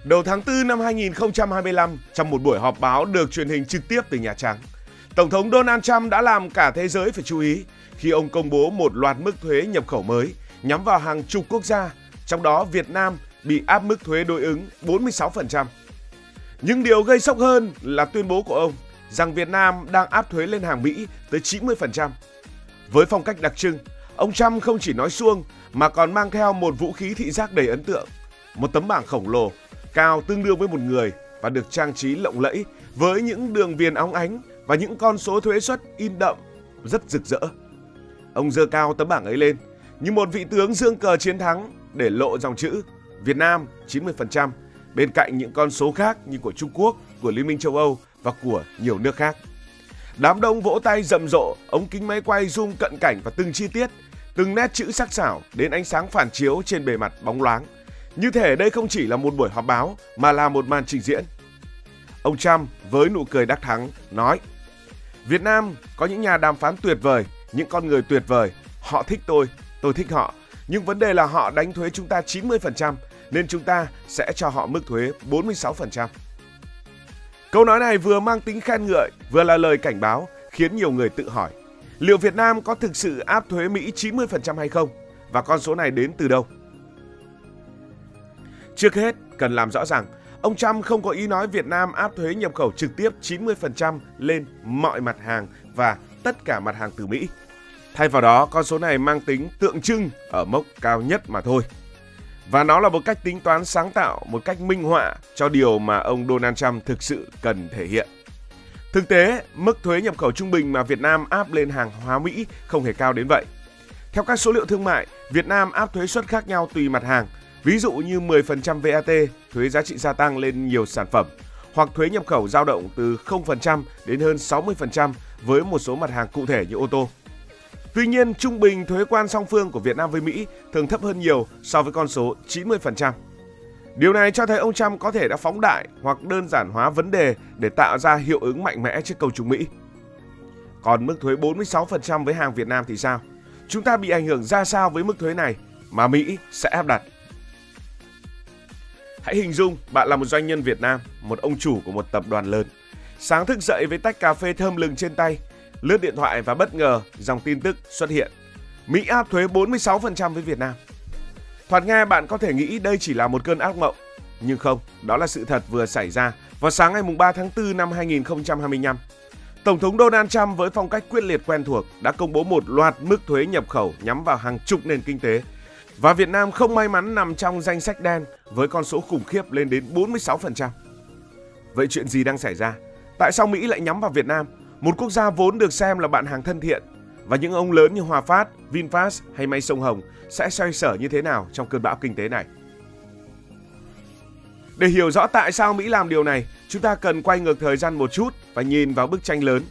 Đầu tháng 4 năm 2025, trong một buổi họp báo được truyền hình trực tiếp từ Nhà Trắng, Tổng thống Donald Trump đã làm cả thế giới phải chú ý khi ông công bố một loạt mức thuế nhập khẩu mới nhắm vào hàng chục quốc gia, trong đó Việt Nam bị áp mức thuế đối ứng 46%. Nhưng điều gây sốc hơn là tuyên bố của ông rằng Việt Nam đang áp thuế lên hàng Mỹ tới 90%. Với phong cách đặc trưng, ông Trump không chỉ nói suông mà còn mang theo một vũ khí thị giác đầy ấn tượng, một tấm bảng khổng lồ, cao tương đương với một người và được trang trí lộng lẫy với những đường viền óng ánh và những con số thuế suất in đậm rất rực rỡ. Ông giơ cao tấm bảng ấy lên như một vị tướng giương cờ chiến thắng để lộ dòng chữ Việt Nam 90% bên cạnh những con số khác như của Trung Quốc, của Liên minh châu Âu và của nhiều nước khác. Đám đông vỗ tay rầm rộ, ống kính máy quay zoom cận cảnh và từng chi tiết, từng nét chữ sắc sảo đến ánh sáng phản chiếu trên bề mặt bóng loáng. Như thể đây không chỉ là một buổi họp báo mà là một màn trình diễn. Ông Trump với nụ cười đắc thắng nói: Việt Nam có những nhà đàm phán tuyệt vời, những con người tuyệt vời, họ thích tôi thích họ. Nhưng vấn đề là họ đánh thuế chúng ta 90% nên chúng ta sẽ cho họ mức thuế 46%. Câu nói này vừa mang tính khen ngợi, vừa là lời cảnh báo khiến nhiều người tự hỏi liệu Việt Nam có thực sự áp thuế Mỹ 90% hay không và con số này đến từ đâu. Trước hết, cần làm rõ rằng ông Trump không có ý nói Việt Nam áp thuế nhập khẩu trực tiếp 90% lên mọi mặt hàng và tất cả mặt hàng từ Mỹ. Thay vào đó, con số này mang tính tượng trưng ở mốc cao nhất mà thôi. Và nó là một cách tính toán sáng tạo, một cách minh họa cho điều mà ông Donald Trump thực sự cần thể hiện. Thực tế, mức thuế nhập khẩu trung bình mà Việt Nam áp lên hàng hóa Mỹ không hề cao đến vậy. Theo các số liệu thương mại, Việt Nam áp thuế suất khác nhau tùy mặt hàng, ví dụ như 10% VAT, thuế giá trị gia tăng lên nhiều sản phẩm, hoặc thuế nhập khẩu dao động từ 0% đến hơn 60% với một số mặt hàng cụ thể như ô tô. Tuy nhiên, trung bình thuế quan song phương của Việt Nam với Mỹ thường thấp hơn nhiều so với con số 90%. Điều này cho thấy ông Trump có thể đã phóng đại hoặc đơn giản hóa vấn đề để tạo ra hiệu ứng mạnh mẽ trước công chúng Mỹ. Còn mức thuế 46% với hàng Việt Nam thì sao? Chúng ta bị ảnh hưởng ra sao với mức thuế này mà Mỹ sẽ áp đặt? Hãy hình dung bạn là một doanh nhân Việt Nam, một ông chủ của một tập đoàn lớn. Sáng thức dậy với tách cà phê thơm lừng trên tay, lướt điện thoại và bất ngờ dòng tin tức xuất hiện: Mỹ áp thuế 46% với Việt Nam. Thoạt nghe bạn có thể nghĩ đây chỉ là một cơn ác mộng, nhưng không, đó là sự thật vừa xảy ra vào sáng ngày 3 tháng 4 năm 2025. Tổng thống Donald Trump với phong cách quyết liệt quen thuộc đã công bố một loạt mức thuế nhập khẩu nhắm vào hàng chục nền kinh tế. Và Việt Nam không may mắn nằm trong danh sách đen với con số khủng khiếp lên đến 46%. Vậy chuyện gì đang xảy ra? Tại sao Mỹ lại nhắm vào Việt Nam, một quốc gia vốn được xem là bạn hàng thân thiện? Và những ông lớn như Hòa Phát, VinFast hay May Sông Hồng sẽ xoay sở như thế nào trong cơn bão kinh tế này? Để hiểu rõ tại sao Mỹ làm điều này, chúng ta cần quay ngược thời gian một chút và nhìn vào bức tranh lớn.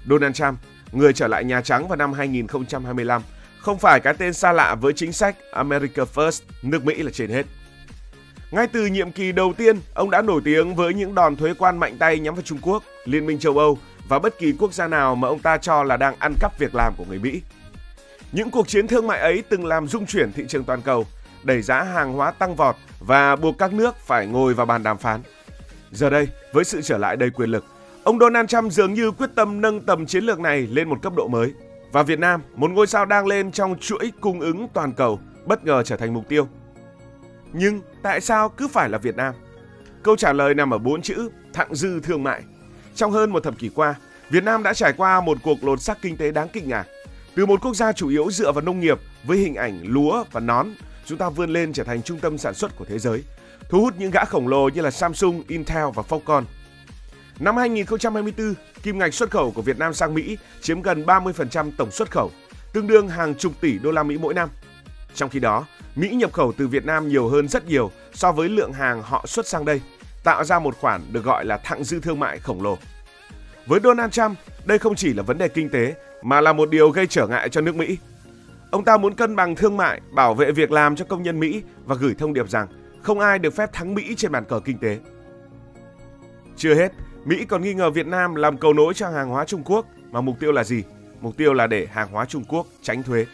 Donald Trump, người trở lại Nhà Trắng vào năm 2025, không phải cái tên xa lạ với chính sách America First, nước Mỹ là trên hết. Ngay từ nhiệm kỳ đầu tiên, ông đã nổi tiếng với những đòn thuế quan mạnh tay nhắm vào Trung Quốc, Liên minh châu Âu và bất kỳ quốc gia nào mà ông ta cho là đang ăn cắp việc làm của người Mỹ. Những cuộc chiến thương mại ấy từng làm rung chuyển thị trường toàn cầu, đẩy giá hàng hóa tăng vọt và buộc các nước phải ngồi vào bàn đàm phán. Giờ đây, với sự trở lại đầy quyền lực, ông Donald Trump dường như quyết tâm nâng tầm chiến lược này lên một cấp độ mới. Và Việt Nam, một ngôi sao đang lên trong chuỗi cung ứng toàn cầu, bất ngờ trở thành mục tiêu. Nhưng tại sao cứ phải là Việt Nam? Câu trả lời nằm ở 4 chữ: thặng dư thương mại. Trong hơn một thập kỷ qua, Việt Nam đã trải qua một cuộc lột xác kinh tế đáng kinh ngạc. Từ một quốc gia chủ yếu dựa vào nông nghiệp với hình ảnh lúa và nón, chúng ta vươn lên trở thành trung tâm sản xuất của thế giới, thu hút những gã khổng lồ như là Samsung, Intel và Foxconn. Năm 2024, kim ngạch xuất khẩu của Việt Nam sang Mỹ chiếm gần 30% tổng xuất khẩu, tương đương hàng chục tỷ đô la Mỹ mỗi năm. Trong khi đó, Mỹ nhập khẩu từ Việt Nam nhiều hơn rất nhiều so với lượng hàng họ xuất sang đây, tạo ra một khoản được gọi là thặng dư thương mại khổng lồ. Với Donald Trump, đây không chỉ là vấn đề kinh tế mà là một điều gây trở ngại cho nước Mỹ. Ông ta muốn cân bằng thương mại, bảo vệ việc làm cho công nhân Mỹ và gửi thông điệp rằng không ai được phép thắng Mỹ trên bàn cờ kinh tế. Chưa hết, Mỹ còn nghi ngờ Việt Nam làm cầu nối cho hàng hóa Trung Quốc mà mục tiêu là gì? Mục tiêu là để hàng hóa Trung Quốc tránh thuế.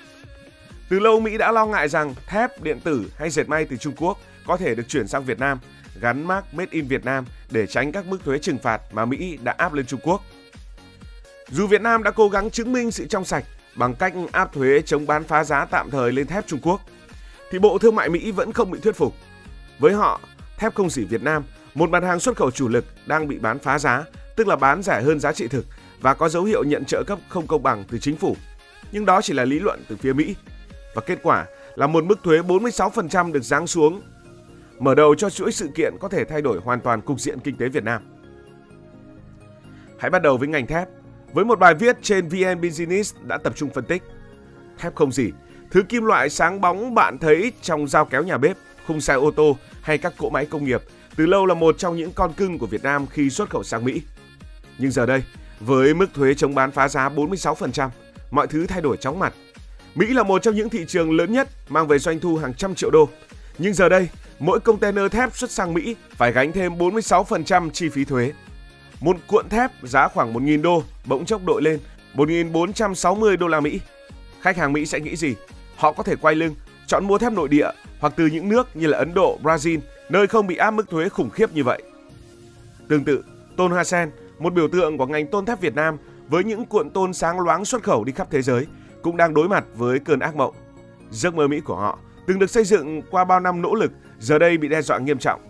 Từ lâu Mỹ đã lo ngại rằng thép, điện tử hay dệt may từ Trung Quốc có thể được chuyển sang Việt Nam, gắn mác Made in Việt Nam để tránh các mức thuế trừng phạt mà Mỹ đã áp lên Trung Quốc. Dù Việt Nam đã cố gắng chứng minh sự trong sạch bằng cách áp thuế chống bán phá giá tạm thời lên thép Trung Quốc, thì Bộ Thương mại Mỹ vẫn không bị thuyết phục. Với họ, thép không gỉ Việt Nam, một mặt hàng xuất khẩu chủ lực, đang bị bán phá giá, tức là bán rẻ hơn giá trị thực và có dấu hiệu nhận trợ cấp không công bằng từ chính phủ. Nhưng đó chỉ là lý luận từ phía Mỹ. Và kết quả là một mức thuế 46% được giáng xuống, mở đầu cho chuỗi sự kiện có thể thay đổi hoàn toàn cục diện kinh tế Việt Nam. Hãy bắt đầu với ngành thép, với một bài viết trên VN Business đã tập trung phân tích. Thép không gỉ, thứ kim loại sáng bóng bạn thấy trong dao kéo nhà bếp, khung xe ô tô hay các cỗ máy công nghiệp, từ lâu là một trong những con cưng của Việt Nam khi xuất khẩu sang Mỹ. Nhưng giờ đây, với mức thuế chống bán phá giá 46%, mọi thứ thay đổi chóng mặt. Mỹ là một trong những thị trường lớn nhất, mang về doanh thu hàng trăm triệu đô. Nhưng giờ đây, mỗi container thép xuất sang Mỹ phải gánh thêm 46% chi phí thuế. Một cuộn thép giá khoảng 1.000 đô bỗng chốc đội lên 1.460 đô la Mỹ. Khách hàng Mỹ sẽ nghĩ gì? Họ có thể quay lưng, chọn mua thép nội địa hoặc từ những nước như là Ấn Độ, Brazil, nơi không bị áp mức thuế khủng khiếp như vậy. Tương tự, tôn hoa sen, một biểu tượng của ngành tôn thép Việt Nam với những cuộn tôn sáng loáng xuất khẩu đi khắp thế giới, cũng đang đối mặt với cơn ác mộng. Giấc mơ Mỹ của họ, từng được xây dựng qua bao năm nỗ lực, giờ đây bị đe dọa nghiêm trọng.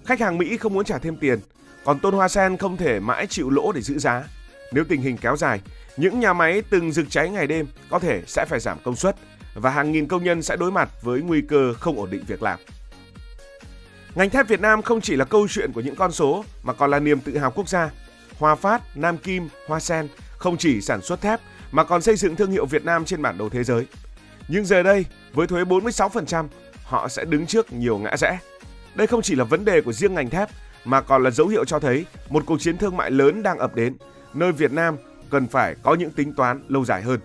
Khách hàng Mỹ không muốn trả thêm tiền, còn tôn hoa sen không thể mãi chịu lỗ để giữ giá. Nếu tình hình kéo dài, những nhà máy từng rực cháy ngày đêm có thể sẽ phải giảm công suất và hàng nghìn công nhân sẽ đối mặt với nguy cơ không ổn định việc làm. Ngành thép Việt Nam không chỉ là câu chuyện của những con số mà còn là niềm tự hào quốc gia. Hòa Phát, Nam Kim, Hoa Sen không chỉ sản xuất thép mà còn xây dựng thương hiệu Việt Nam trên bản đồ thế giới. Nhưng giờ đây, với thuế 46%, họ sẽ đứng trước nhiều ngã rẽ. Đây không chỉ là vấn đề của riêng ngành thép mà còn là dấu hiệu cho thấy một cuộc chiến thương mại lớn đang ập đến, nơi Việt Nam cần phải có những tính toán lâu dài hơn.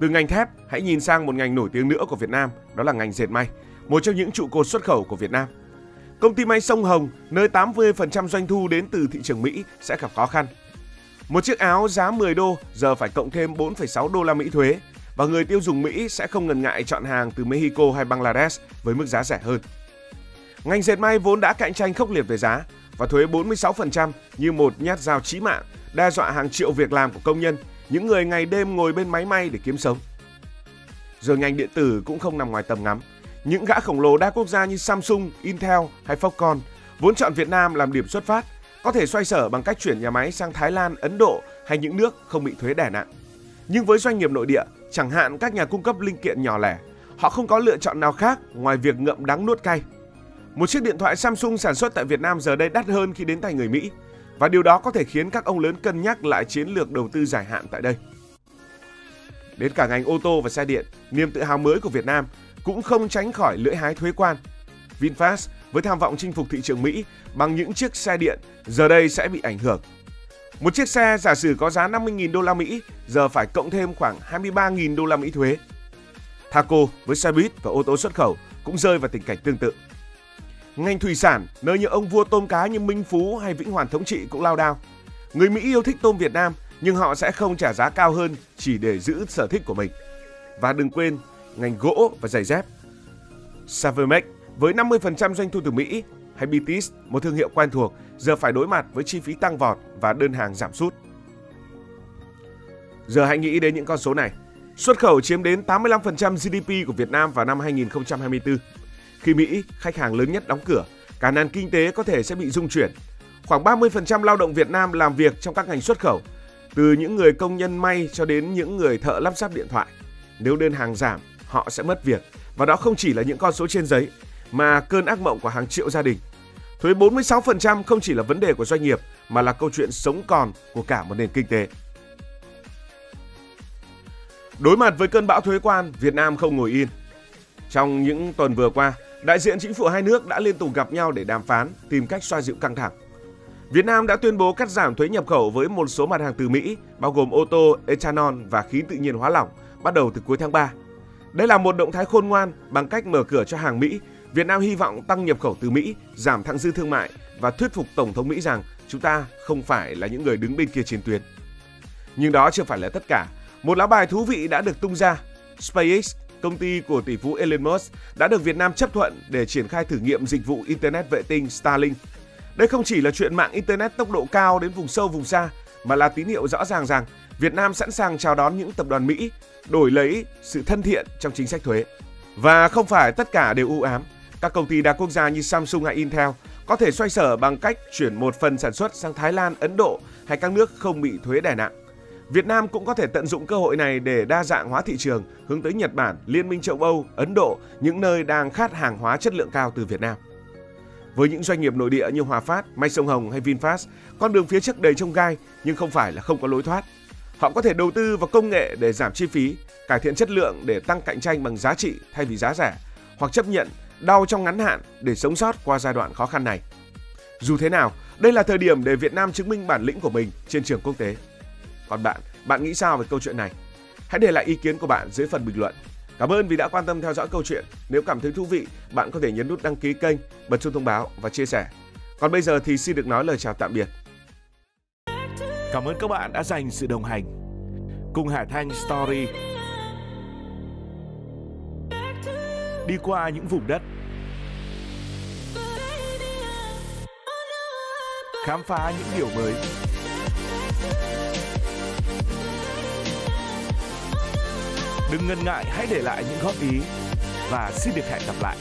Từ ngành thép, hãy nhìn sang một ngành nổi tiếng nữa của Việt Nam, đó là ngành dệt may, một trong những trụ cột xuất khẩu của Việt Nam. Công ty may Sông Hồng, nơi 80% doanh thu đến từ thị trường Mỹ sẽ gặp khó khăn. Một chiếc áo giá 10 đô giờ phải cộng thêm 4,6 đô la Mỹ thuế và người tiêu dùng Mỹ sẽ không ngần ngại chọn hàng từ Mexico hay Bangladesh với mức giá rẻ hơn. Ngành dệt may vốn đã cạnh tranh khốc liệt về giá và thuế 46% như một nhát dao chí mạng, đe dọa hàng triệu việc làm của công nhân, những người ngày đêm ngồi bên máy may để kiếm sống. Rồi ngành điện tử cũng không nằm ngoài tầm ngắm. Những gã khổng lồ đa quốc gia như Samsung, Intel hay Foxconn vốn chọn Việt Nam làm điểm xuất phát, có thể xoay sở bằng cách chuyển nhà máy sang Thái Lan, Ấn Độ hay những nước không bị thuế đè nặng. Nhưng với doanh nghiệp nội địa, chẳng hạn các nhà cung cấp linh kiện nhỏ lẻ, họ không có lựa chọn nào khác ngoài việc ngậm đắng nuốt cay. Một chiếc điện thoại Samsung sản xuất tại Việt Nam giờ đây đắt hơn khi đến tay người Mỹ, và điều đó có thể khiến các ông lớn cân nhắc lại chiến lược đầu tư dài hạn tại đây. Đến cả ngành ô tô và xe điện, niềm tự hào mới của Việt Nam cũng không tránh khỏi lưỡi hái thuế quan. VinFast với tham vọng chinh phục thị trường Mỹ bằng những chiếc xe điện giờ đây sẽ bị ảnh hưởng. Một chiếc xe giả sử có giá 50.000 đô la Mỹ giờ phải cộng thêm khoảng 23.000 đô la Mỹ thuế. Thaco với xe buýt và ô tô xuất khẩu cũng rơi vào tình cảnh tương tự. Ngành thủy sản, nơi những ông vua tôm cá như Minh Phú hay Vĩnh Hoàn thống trị cũng lao đao. Người Mỹ yêu thích tôm Việt Nam nhưng họ sẽ không trả giá cao hơn chỉ để giữ sở thích của mình. Và đừng quên ngành gỗ và giày dép. Savermex với 50% doanh thu từ Mỹ hay Beatrice, một thương hiệu quen thuộc, giờ phải đối mặt với chi phí tăng vọt và đơn hàng giảm sút. Giờ hãy nghĩ đến những con số này. Xuất khẩu chiếm đến 85% GDP của Việt Nam vào năm 2024. Khi Mỹ, khách hàng lớn nhất đóng cửa, cả nền kinh tế có thể sẽ bị rung chuyển. Khoảng 30% lao động Việt Nam làm việc trong các ngành xuất khẩu, từ những người công nhân may cho đến những người thợ lắp ráp điện thoại. Nếu đơn hàng giảm, họ sẽ mất việc. Và đó không chỉ là những con số trên giấy, mà cơn ác mộng của hàng triệu gia đình. Thuế 46% không chỉ là vấn đề của doanh nghiệp, mà là câu chuyện sống còn của cả một nền kinh tế. Đối mặt với cơn bão thuế quan, Việt Nam không ngồi yên. Trong những tuần vừa qua, đại diện chính phủ hai nước đã liên tục gặp nhau để đàm phán, tìm cách xoa dịu căng thẳng. Việt Nam đã tuyên bố cắt giảm thuế nhập khẩu với một số mặt hàng từ Mỹ, bao gồm ô tô, ethanol và khí tự nhiên hóa lỏng, bắt đầu từ cuối tháng 3. Đây là một động thái khôn ngoan bằng cách mở cửa cho hàng Mỹ. Việt Nam hy vọng tăng nhập khẩu từ Mỹ, giảm thặng dư thương mại và thuyết phục Tổng thống Mỹ rằng chúng ta không phải là những người đứng bên kia chiến tuyến. Nhưng đó chưa phải là tất cả. Một lá bài thú vị đã được tung ra. SpaceX, công ty của tỷ phú Elon Musk, đã được Việt Nam chấp thuận để triển khai thử nghiệm dịch vụ Internet vệ tinh Starlink. Đây không chỉ là chuyện mạng Internet tốc độ cao đến vùng sâu vùng xa, mà là tín hiệu rõ ràng rằng Việt Nam sẵn sàng chào đón những tập đoàn Mỹ, đổi lấy sự thân thiện trong chính sách thuế. Và không phải tất cả đều u ám. Các công ty đa quốc gia như Samsung hay Intel có thể xoay sở bằng cách chuyển một phần sản xuất sang Thái Lan, Ấn Độ hay các nước không bị thuế đè nặng. Việt Nam cũng có thể tận dụng cơ hội này để đa dạng hóa thị trường, hướng tới Nhật Bản, Liên minh châu Âu, Ấn Độ, những nơi đang khát hàng hóa chất lượng cao từ Việt Nam. Với những doanh nghiệp nội địa như Hòa Phát, May Sông Hồng hay VinFast, con đường phía trước đầy chông gai nhưng không phải là không có lối thoát. Họ có thể đầu tư vào công nghệ để giảm chi phí, cải thiện chất lượng để tăng cạnh tranh bằng giá trị thay vì giá rẻ, hoặc chấp nhận đau trong ngắn hạn để sống sót qua giai đoạn khó khăn này. Dù thế nào, đây là thời điểm để Việt Nam chứng minh bản lĩnh của mình trên trường quốc tế. Còn bạn nghĩ sao về câu chuyện này? Hãy để lại ý kiến của bạn dưới phần bình luận. Cảm ơn vì đã quan tâm theo dõi câu chuyện. Nếu cảm thấy thú vị, bạn có thể nhấn nút đăng ký kênh, bật chuông thông báo và chia sẻ. Còn bây giờ thì xin được nói lời chào tạm biệt. Cảm ơn các bạn đã dành sự đồng hành cùng Hải Thanh Story. Đi qua những vùng đất, khám phá những điều mới. Đừng ngần ngại, hãy để lại những góp ý và xin được hẹn gặp lại.